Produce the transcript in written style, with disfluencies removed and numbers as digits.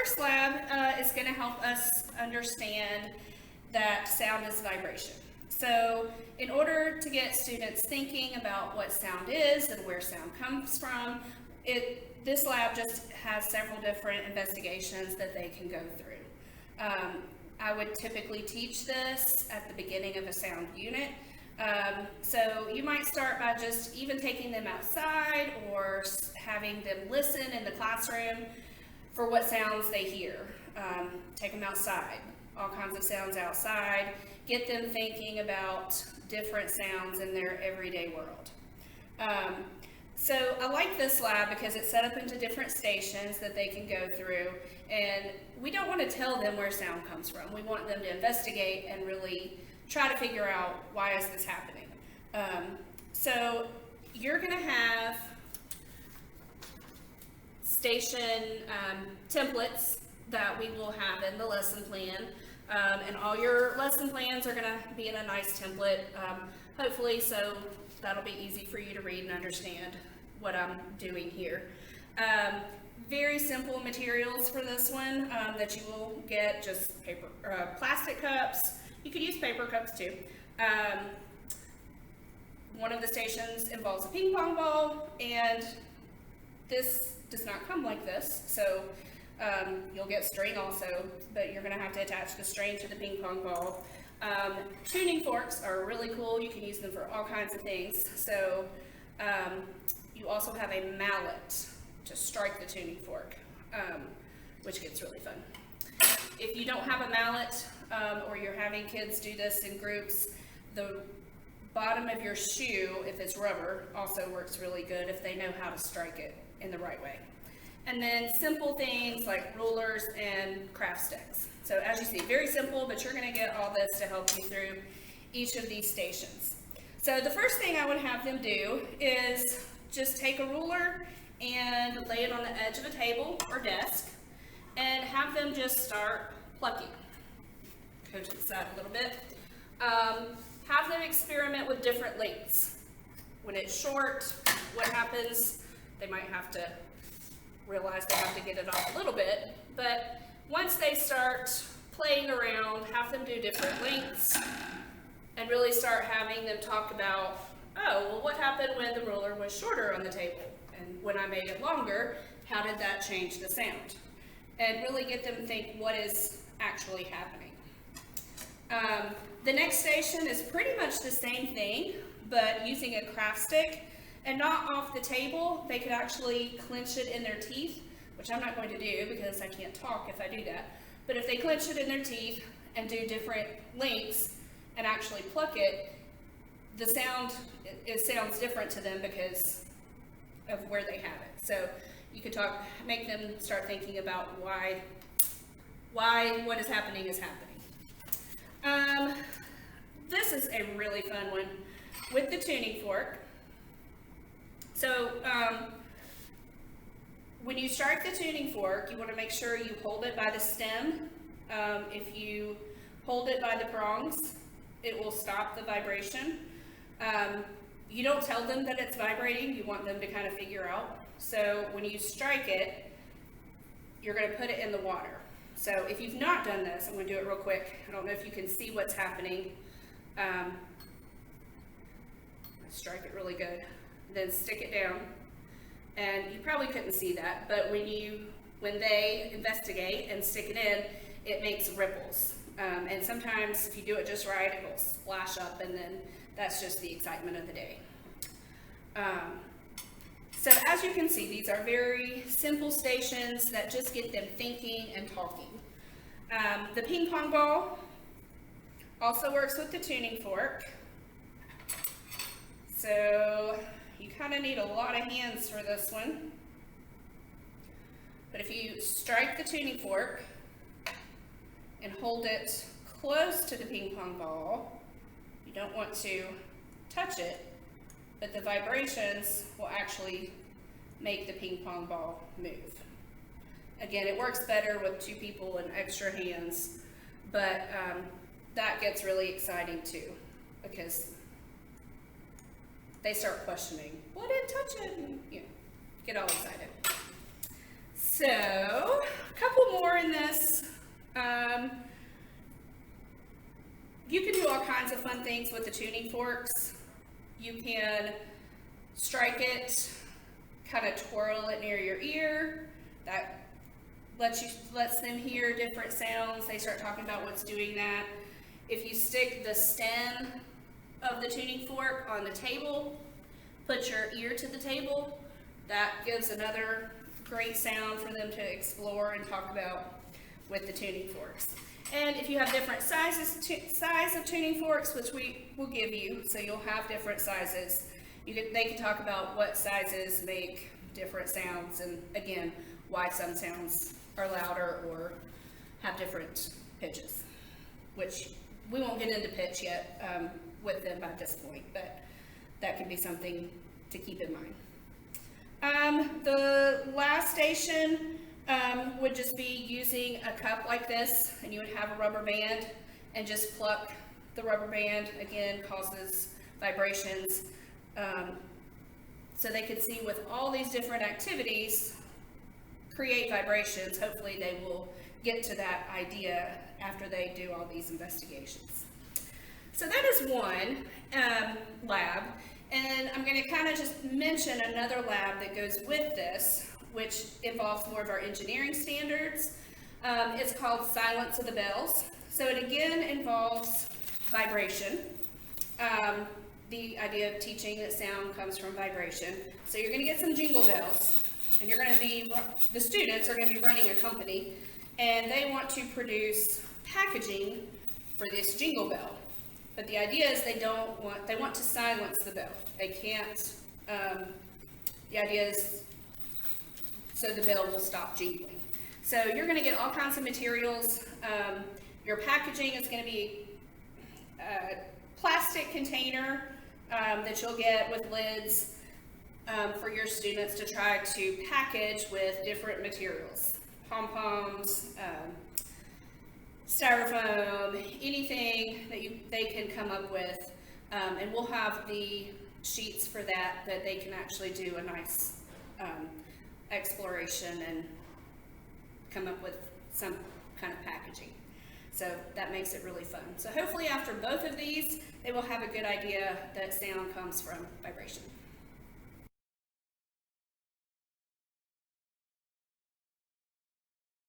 first lab is going to help us understand that sound is vibration. So in order to get students thinking about what sound is and where sound comes from, this lab just has several different investigations that they can go through. I would typically teach this at the beginning of a sound unit. So you might start by just even taking them outside or having them listen in the classroom for what sounds they hear. Take them outside, all kinds of sounds outside, get them thinking about different sounds in their everyday world. So I like this lab because it's set up into different stations that they can go through, and we don't want to tell them where sound comes from. We want them to investigate and really try to figure out why is this happening. So you're going to have station templates that we will have in the lesson plan, and all your lesson plans are going to be in a nice template, hopefully, so that'll be easy for you to read and understand what I'm doing here. Very simple materials for this one that you will get, just paper, plastic cups. You could use paper cups too. One of the stations involves a ping pong ball, and this does not come like this, so you'll get string also, but you're going to have to attach the string to the ping pong ball. Tuning forks are really cool. You can use them for all kinds of things. So you also have a mallet to strike the tuning fork, which gets really fun. If you don't have a mallet, or you're having kids do this in groups, the bottom of your shoe, if it's rubber, also works really good if they know how to strike it in the right way. And then simple things like rulers and craft sticks. So as you see, very simple, but you're going to get all this to help you through each of these stations. So the first thing I would have them do is just take a ruler and lay it on the edge of a table or desk and have them just start plucking. Go to the side a little bit. Have them experiment with different lengths. When it's short, what happens? They might have to realize they have to get it off a little bit, but once they start playing around, have them do different lengths and really start having them talk about, oh, well, what happened when the ruler was shorter on the table? And when I made it longer, how did that change the sound? And really get them to think what is actually happening. The next station is pretty much the same thing, but using a craft stick and not off the table. They could actually clench it in their teeth, which I'm not going to do because I can't talk if I do that. But if they clench it in their teeth and do different lengths and actually pluck it, the sound, it sounds different to them because of where they have it. So you could make them start thinking about why what is happening is happening. This is a really fun one with the tuning fork. So when you strike the tuning fork, you want to make sure you hold it by the stem. If you hold it by the prongs, it will stop the vibration. You don't tell them that it's vibrating. You want them to kind of figure out. So when you strike it, you're going to put it in the water. So if you've not done this, I'm going to do it real quick. I don't know if you can see what's happening. Strike it really good. Then stick it down. And you probably couldn't see that, but when they investigate and stick it in, it makes ripples. And sometimes if you do it just right, it will splash up, and then that's just the excitement of the day. So as you can see, these are very simple stations that just get them thinking and talking. The ping pong ball also works with the tuning fork. So you kind of need a lot of hands for this one. But if you strike the tuning fork and hold it close to the ping pong ball, you don't want to touch it, but the vibrations will actually make the ping pong ball move. Again, it works better with two people and extra hands, but that gets really exciting too, because they start questioning, what did touch it? And, get all excited. So, a couple more in this. You can do all kinds of fun things with the tuning forks. You can strike it, kind of twirl it near your ear. That lets them hear different sounds. They start talking about what's doing that. If you stick the stem of the tuning fork on the table, put your ear to the table, that gives another great sound for them to explore and talk about with the tuning forks. And if you have different size of tuning forks, which we will give you, so you'll have different sizes, they can talk about what sizes make different sounds, and again, why some sounds are louder or have different pitches, which we won't get into pitch yet with them by this point, but that could be something to keep in mind. The last station would just be using a cup like this, and you would have a rubber band and just pluck the rubber band. Again, causes vibrations. So they could see with all these different activities create vibrations. Hopefully they will get to that idea after they do all these investigations. So that is one lab, and I'm going to kind of just mention another lab that goes with this, which involves more of our engineering standards. It's called Silence of the Bells. So it again involves vibration. The idea of teaching that sound comes from vibration. So you're going to get some jingle bells, and the students are going to be running a company, and they want to produce packaging for this jingle bell. But the idea is they want to silence the bell. They can't, the idea is so the bell will stop jingling. So you're going to get all kinds of materials. Your packaging is going to be a plastic container that you'll get with lids for your students to try to package with different materials. Pom-poms, styrofoam, anything that they can come up with. And we'll have the sheets for that they can actually do a nice exploration and come up with some kind of packaging. So that makes it really fun. So hopefully after both of these, they will have a good idea that sound comes from vibration.